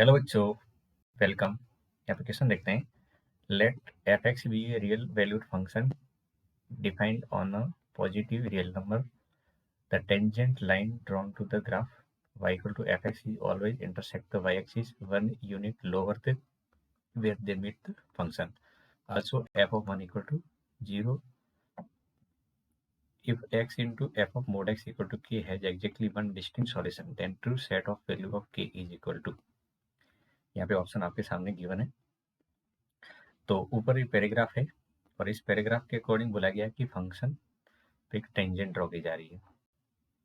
Hello बच्चों, welcome. यहाँ पे क्वेश्चन देखते हैं। Let f x be a real valued function defined on a positive real number. The tangent line drawn to the graph y equal to fx is always intersect the y axis one unit lower than where they meet the function. Also f of 1 equal to 0 if x into f of mod x equal to k has exactly one distinct solution, then true set of value of k is equal to। यहाँ पे option आपके सामने given है। तो ऊपर एक paragraph है और इस पैराग्राफ के अकॉर्डिंग बोला गया कि फंक्शन पे एक टेंजेंट ड्रॉ की जा रही है।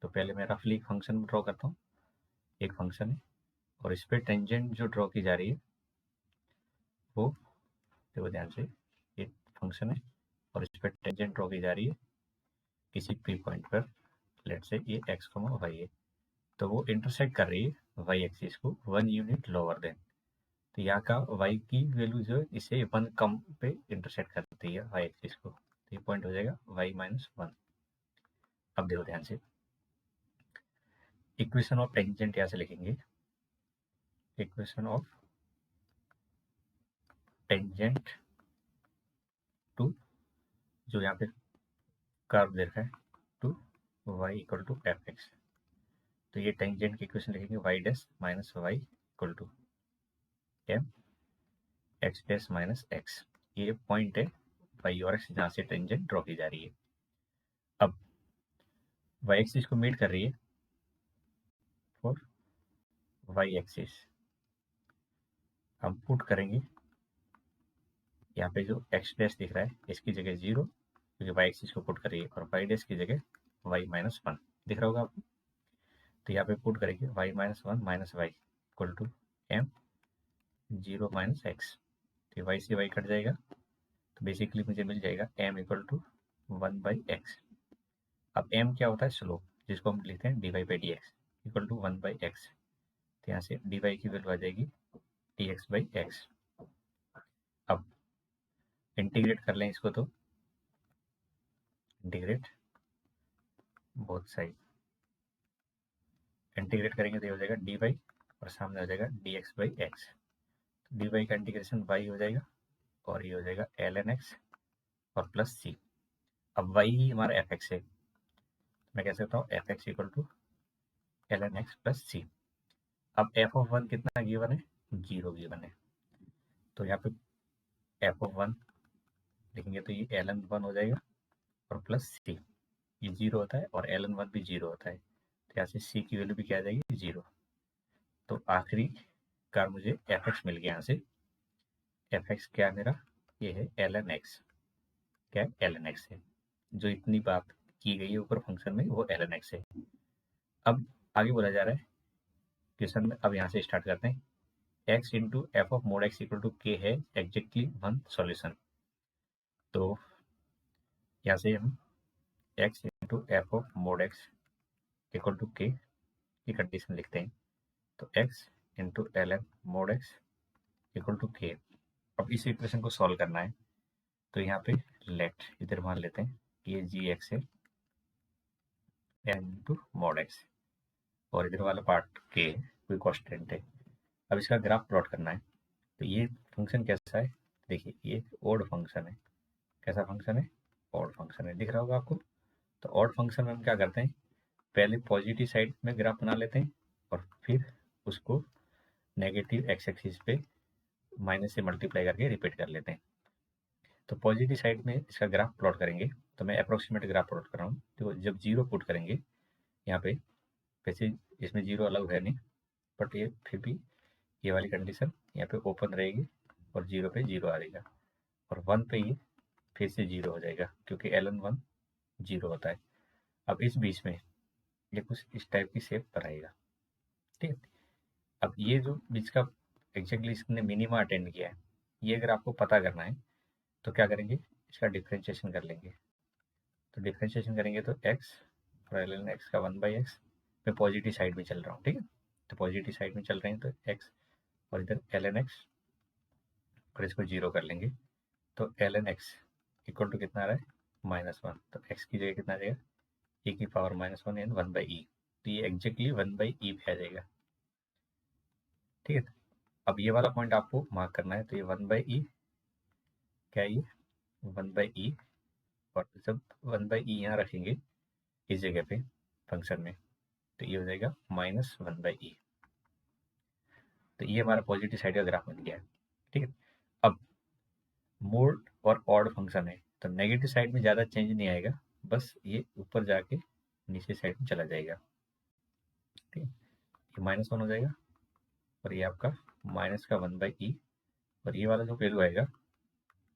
तो पहले मैं रफली एक फंक्शन ड्रॉ करता हूँ। एक फंक्शन है और इस पे टेंजेंट जो ड्रॉ की जा रही है वो देखो ध्यान से, एक फंक्शन है और इस पे टेंजेंट ड्रॉ की जा रही है किसी पी पॉइंट पर। लेट से ये एक्स कॉमा वाई है, तो वो इंटरसेक्ट कर रही है वाई एक्सिस को 1 यूनिट लोअर देन। तो यहाँ का y की वैल्यू जो है इसे 1 कम पे इंटरसेक्ट करती है y एक्सिस को, तो ये पॉइंट हो जाएगा y माइनस 1। अब देखो ध्यान से, इक्वेशन ऑफ टेंजेंट यहाँ से लिखेंगे। इक्वेशन ऑफ टेंजेंट टू, जो यहाँ पे कर्व दे रखा है, to y equal to f x. तो ये टेंजेंट की इक्वेशन लिखेंगे y dash minus y equal to m x dash minus x. ये पॉइंट है y और x जहाँ से टेंजेंट ड्रॉ की जा रही है। अब y एक्सिस को मीट कर रही है फॉर y एक्सिस। हम पुट करेंगे यहाँ पे जो x डैश दिख रहा है इसकी जगह 0, क्योंकि y एक्सिस को पुट करिए, और y डैश की जगह y माइनस 1 दिख रहा होगा आपको। तो यहाँ पे पुट करेंगे y minus 1 minus y equal to m 0 minus x. तो y से y कट जाएगा, तो बेसिकली मुझे मिल जाएगा m equal to 1 by x. अब m क्या होता है? स्लोप, जिसको हम लिखते हैं dy by d x equal to 1 by x. तो यहाँ से dy की वैल्यू आ जाएगी dx बाई एक्स। अब इंटीग्रेट कर लें इसको, तो इंटीग्रेट बोथ साइड, इंटीग्रेट करेंगे तो ये हो जाएगा डी वाई और सामने हो जाएगा d x by x. D y का इंटीग्रेशन वाई हो जाएगा और ये हो जाएगा एल एन एक्स और प्लस सी। अब वाई ही हमारा एफ एक्स है, मैं कह सकता हूँ F X equal to L N X plus सी। अब एफ ऑफ 1 कितना गिवन है? 0 गिवन है। तो यहाँ पे एफ ऑफ 1 लिखेंगे तो ये एल एन 1 हो जाएगा और प्लस सी। ये 0 होता है और एल एन 1 भी 0 होता है, तो यहाँ से सी की वैल्यू भी क्या आ जाएगी? 0। तो आखिरी कार मुझे एफ एक्स मिल गया। यहाँ से एफ एक्स क्या है मेरा? ये है एल एन एक्स। क्या है? एल एन एक्स है। जो इतनी बात की गई है ऊपर फंक्शन में वो एल एन एक्स है। अब आगे बोला जा रहा है क्वेश्चन में, अब यहाँ से स्टार्ट करते हैं। X into f of mod x equal to k है एग्जैक्टली वन सॉल्यूशन। तो यहाँ से हम x into f of mod x equal to k की कंडीशन लिखते हैं। तो x into l n mod x equal to k. अब इस इक्वेशन को सॉल्व करना है, तो यहाँ पे लेट इधर मान लेते हैं कि ये जी एक्स है एन इंटू मोड एक्स और इधर वाला पार्ट के है, कोई कॉन्स्टेंट है। अब इसका ग्राफ प्लॉट करना है। तो ये फंक्शन कैसा है? देखिए ये ऑड फंक्शन है। कैसा फंक्शन है? ऑड फंक्शन है, दिख रहा होगा आपको। तो ऑड फंक्शन में हम क्या करते हैं? पहले पॉजिटिव साइड में ग्राफ बना लेते हैं और फिर उसको नेगेटिव एक्स एक्सिस पे माइनस से मल्टीप्लाई करके रिपीट कर लेते हैं। तो पॉजिटिव साइड में इसका ग्राफ प्लॉट करेंगे, तो मैं अप्रोक्सीमेट ग्राफ प्लॉट कर रहा हूँ। तो जब 0 पुट करेंगे यहाँ पे, वैसे इसमें 0 अलाउ है नहीं, बट ये फिर भी ये वाली कंडीशन यहाँ पे ओपन रहेगी और 0 पे 0 आ जाएगा और 1 पे ये फिर से 0 हो जाएगा, क्योंकि एल एन 1 0 होता है। अब इस बीच में ये कुछ इस टाइप की शेप बनाएगा, ठीक है। अब ये जो बीच का एग्जैक्टली इसने मिनिमा अटेंड किया है, ये अगर आपको पता करना है तो क्या करेंगे? इसका डिफ्रेंशिएशन कर लेंगे। तो डिफ्रेंशिएशन करेंगे तो एक्स और एल एन एक्स का 1 बाई एक्स, मैं पॉजिटिव साइड में चल रहा हूँ, ठीक है। तो पॉजिटिव साइड में चल रहे हैं तो एक्स और इधर एल एन एक्स और इसको 0 कर लेंगे। तो l N x equal to कितना आ रहा है? -1। तो एक्स की जगह कितना आ जाएगा? ए की पावर -1 एंड 1 बाई ई। तो ये एग्जैक्टली 1 बाई ई पे आ जाएगा, ठीक है। अब ये वाला पॉइंट आपको मार्क करना है, तो ये 1/e क्या है, ये 1/e, और जब 1/e यहाँ रखेंगे इस जगह पे फंक्शन में, तो ये हो जाएगा -1/e। तो ये हमारा पॉजिटिव साइड का ग्राफ बन गया है। ठीक है, अब मोड और ऑड फंक्शन है, तो नेगेटिव साइड में ज़्यादा चेंज नहीं आएगा, बस ये ऊपर जाके नीचे साइड में चला जाएगा। ठीक है, ये -1 हो जाएगा, और ये आपका माइनस का 1/e, और ये वाला जो वैल्यू आएगा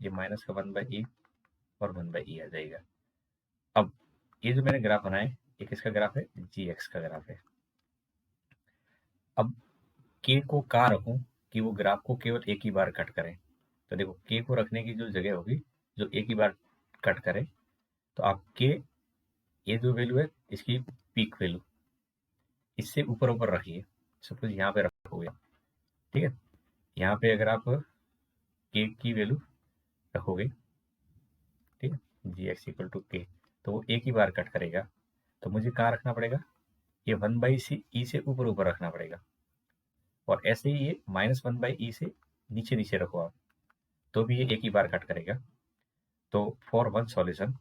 ये माइनस का 1/e और 1/e आ जाएगा। अब ये जो मैंने ग्राफ बनाया ये किसका ग्राफ है, gx का ग्राफ है। अब k को कहाँ रखूं कि वो ग्राफ को केवल एक ही बार कट करें, तो देखो k को रखने की जो जगह होगी जो एक ही बार कट करे, तो आप k ये जो वैल्यू है इसकी पीक वैल्यू इससे ऊपर ऊपर रखिए, सपोज यहाँ पे रखोगे। ठीक है, यहाँ पे अगर आप k की वैल्यू रखोगे, ठीक है, gx इक्वल टू k, तो वो एक ही बार कट करेगा, तो मुझे कहाँ रखना पड़ेगा, ये 1/e से ऊपर ऊपर रखना पड़ेगा, और ऐसे ही ये -1/e से नीचे नीचे रखो आप, तो भी ये एक ही बार कट करेगा। तो फॉर वन सॉल्यूशन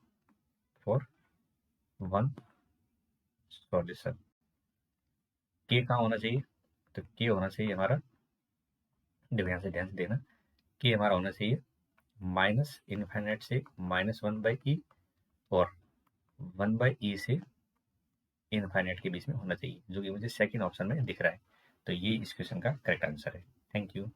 के कहाँ होना चाहिए, तो के होना चाहिए हमारा, देखो यहाँ से ध्यान से देना, के हमारा होना चाहिए -∞ से -1/e और 1/e से इनफाइनाइट के बीच में होना चाहिए, जो कि मुझे सेकंड ऑप्शन में दिख रहा है। तो ये इस क्वेश्चन का करेक्ट आंसर है। Thank you.